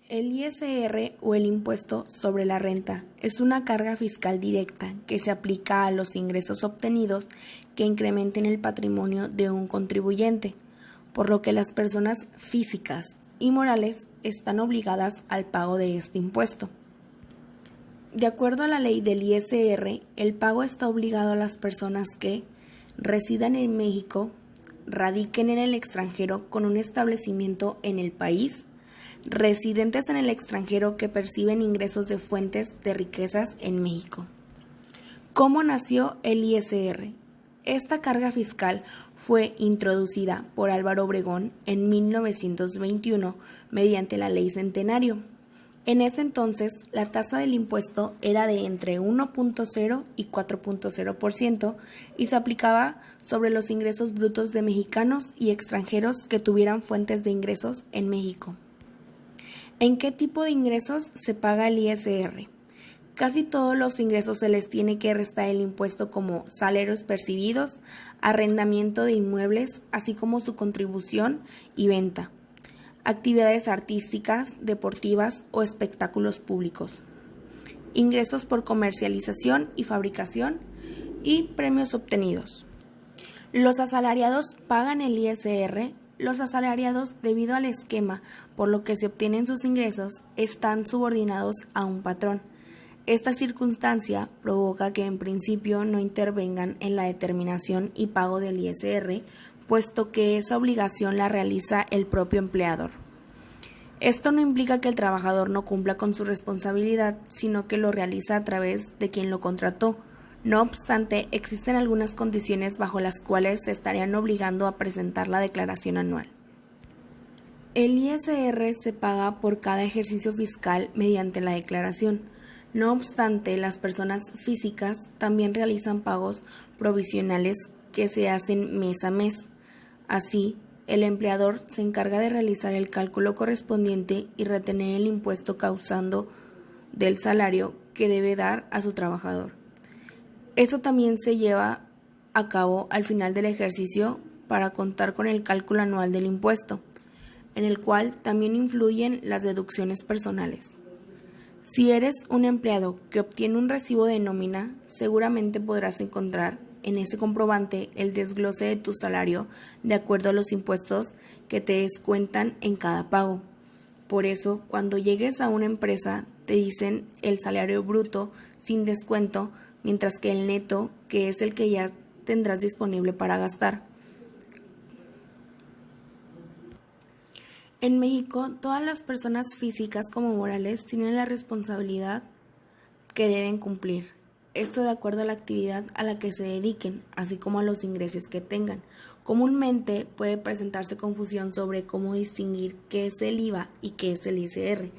El ISR o el impuesto sobre la renta es una carga fiscal directa que se aplica a los ingresos obtenidos que incrementen el patrimonio de un contribuyente, por lo que las personas físicas y morales están obligadas al pago de este impuesto. De acuerdo a la ley del ISR, el pago está obligado a las personas que residan en México, radiquen en el extranjero con un establecimiento en el país, residentes en el extranjero que perciben ingresos de fuentes de riquezas en México. ¿Cómo nació el ISR? Esta carga fiscal fue introducida por Álvaro Obregón en 1921 mediante la Ley Centenario. En ese entonces, la tasa del impuesto era de entre 1.0 y 4.0% y se aplicaba sobre los ingresos brutos de mexicanos y extranjeros que tuvieran fuentes de ingresos en México. ¿En qué tipo de ingresos se paga el ISR? Casi todos los ingresos se les tiene que restar el impuesto como salarios percibidos, arrendamiento de inmuebles, así como su contribución y venta, actividades artísticas, deportivas o espectáculos públicos, ingresos por comercialización y fabricación y premios obtenidos. Los asalariados pagan el ISR. Los asalariados, debido al esquema por lo que se obtienen sus ingresos, están subordinados a un patrón. Esta circunstancia provoca que en principio no intervengan en la determinación y pago del ISR, puesto que esa obligación la realiza el propio empleador. Esto no implica que el trabajador no cumpla con su responsabilidad, sino que lo realiza a través de quien lo contrató. No obstante, existen algunas condiciones bajo las cuales se estarían obligando a presentar la declaración anual. El ISR se paga por cada ejercicio fiscal mediante la declaración. No obstante, las personas físicas también realizan pagos provisionales que se hacen mes a mes. Así, el empleador se encarga de realizar el cálculo correspondiente y retener el impuesto causando del salario que debe dar a su trabajador. Esto también se lleva a cabo al final del ejercicio para contar con el cálculo anual del impuesto, en el cual también influyen las deducciones personales. Si eres un empleado que obtiene un recibo de nómina, seguramente podrás encontrar en ese comprobante el desglose de tu salario de acuerdo a los impuestos que te descuentan en cada pago. Por eso, cuando llegues a una empresa, te dicen el salario bruto sin descuento, mientras que el neto, que es el que ya tendrás disponible para gastar. En México, todas las personas físicas como morales tienen la responsabilidad que deben cumplir. Esto de acuerdo a la actividad a la que se dediquen, así como a los ingresos que tengan. Comúnmente puede presentarse confusión sobre cómo distinguir qué es el IVA y qué es el ISR,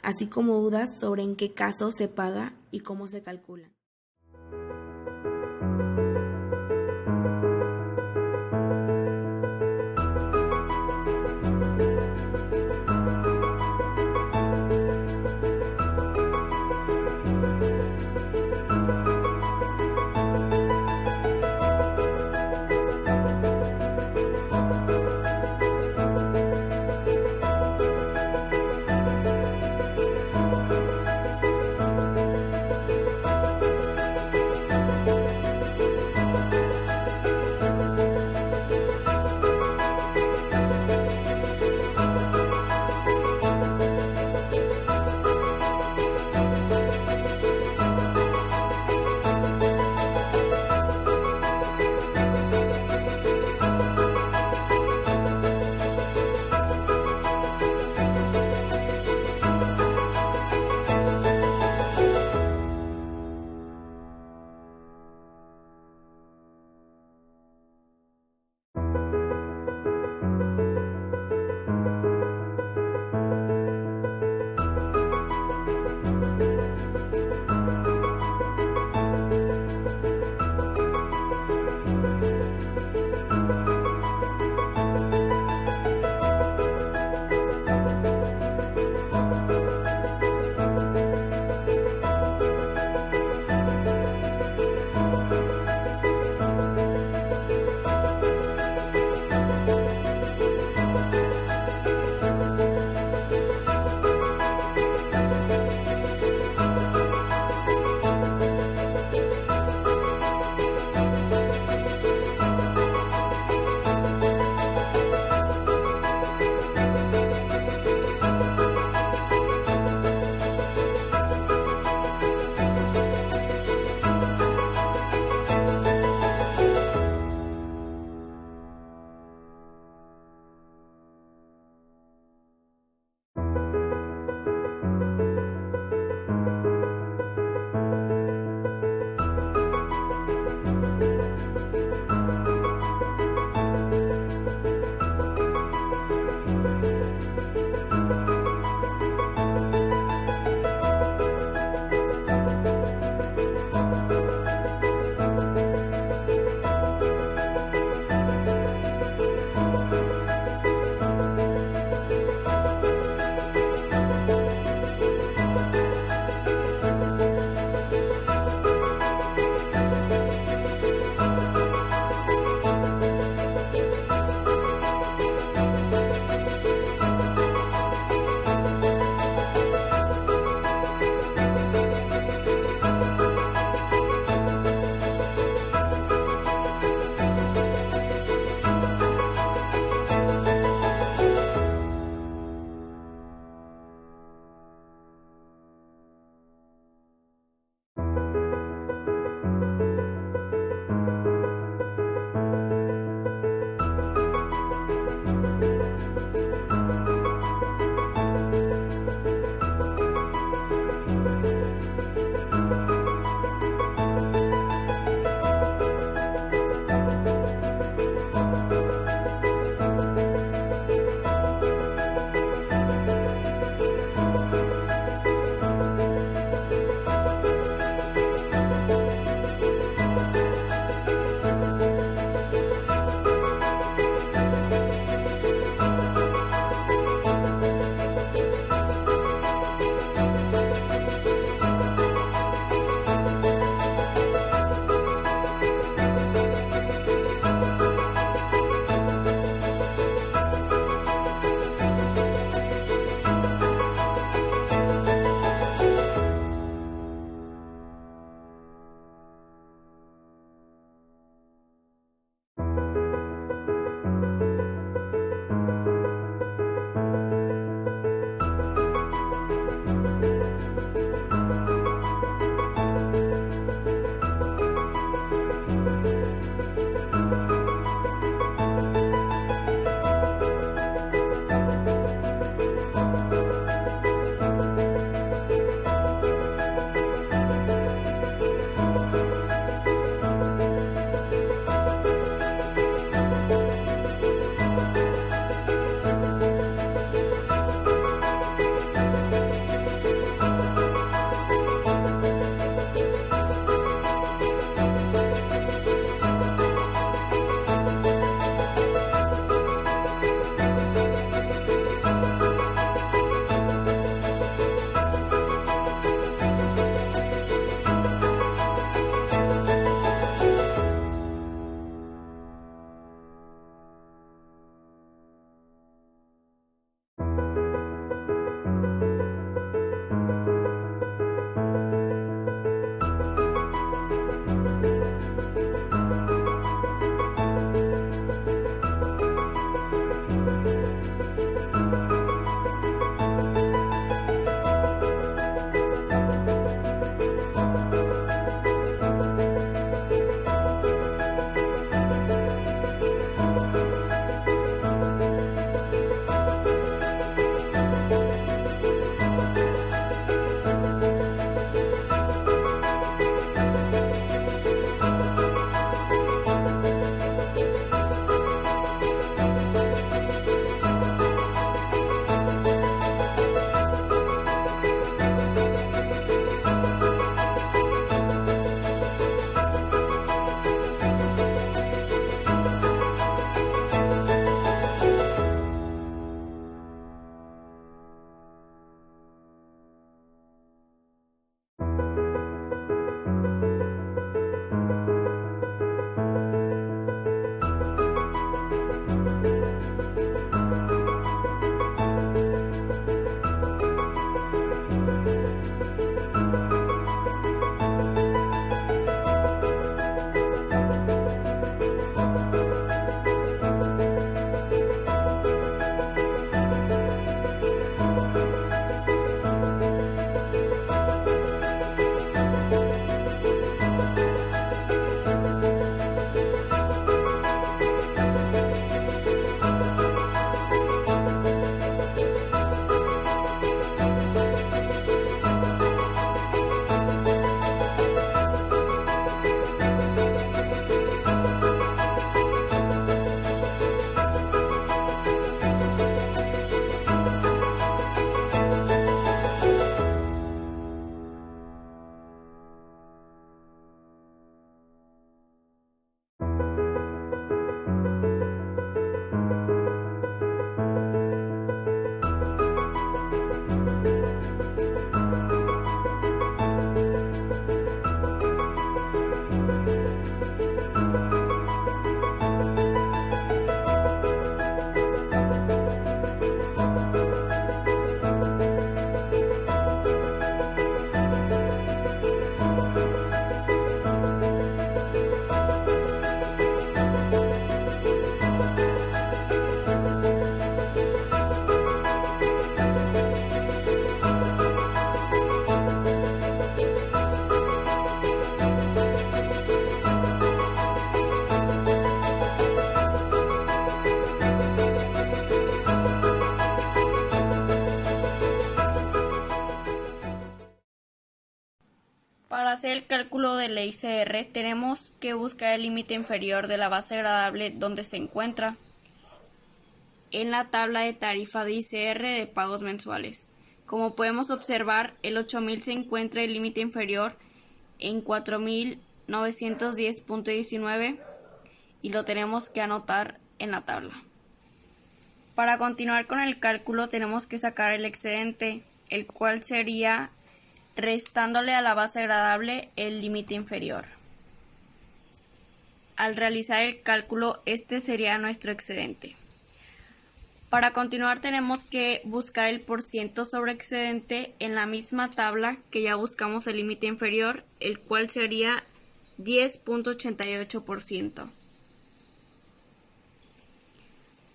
así como dudas sobre en qué caso se paga y cómo se calcula. Para hacer el cálculo de la ICR tenemos que buscar el límite inferior de la base gradable donde se encuentra en la tabla de tarifa de ICR de pagos mensuales. Como podemos observar, el 8000 se encuentra el límite inferior en 4910.19 y lo tenemos que anotar en la tabla. Para continuar con el cálculo tenemos que sacar el excedente, el cual sería restándole a la base gradable el límite inferior. Al realizar el cálculo, este sería nuestro excedente. Para continuar tenemos que buscar el porciento sobre excedente en la misma tabla que ya buscamos el límite inferior, el cual sería 10.88%.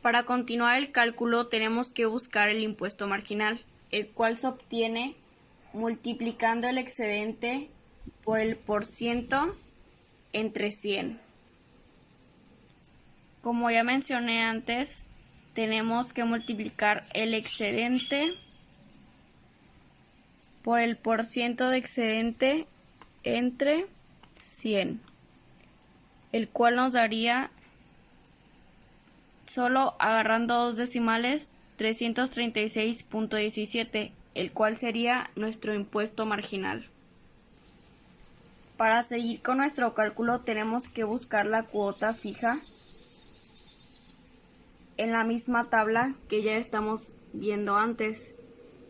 Para continuar el cálculo tenemos que buscar el impuesto marginal, el cual se obtiene multiplicando el excedente por el porciento entre 100. Como ya mencioné antes, tenemos que multiplicar el excedente por el porciento de excedente entre 100, el cual nos daría, solo agarrando dos decimales, 336.17, el cual sería nuestro impuesto marginal. Para seguir con nuestro cálculo tenemos que buscar la cuota fija en la misma tabla que ya estamos viendo antes.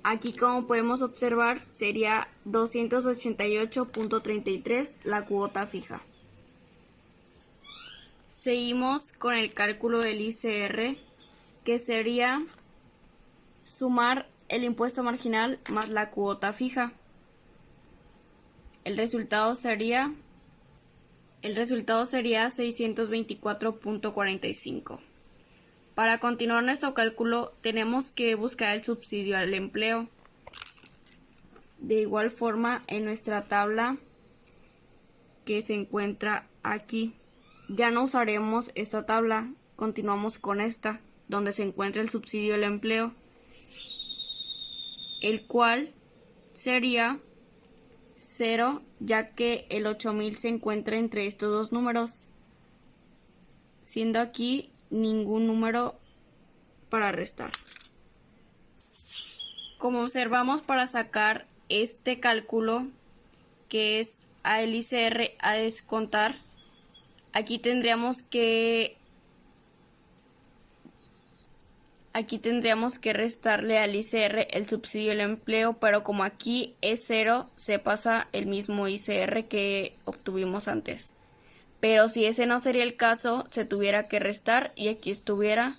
Aquí, como podemos observar, sería 288.33 la cuota fija. Seguimos con el cálculo del ICR, que sería sumar el impuesto marginal más la cuota fija. El resultado sería 624.45. Para continuar nuestro cálculo tenemos que buscar el subsidio al empleo. De igual forma, en nuestra tabla que se encuentra aquí, ya no usaremos esta tabla, continuamos con esta, donde se encuentra el subsidio al empleo, el cual sería 0, ya que el 8000 se encuentra entre estos dos números, siendo aquí ningún número para restar. Como observamos, para sacar este cálculo, que es al ICR a descontar, aquí tendríamos que restarle al ICR el subsidio del empleo, pero como aquí es 0, se pasa el mismo ICR que obtuvimos antes. Pero si ese no sería el caso, se tuviera que restar y aquí estuviera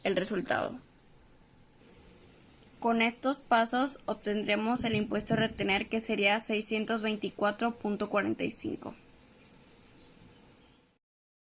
el resultado. Con estos pasos obtendremos el impuesto a retener, que sería 624.45.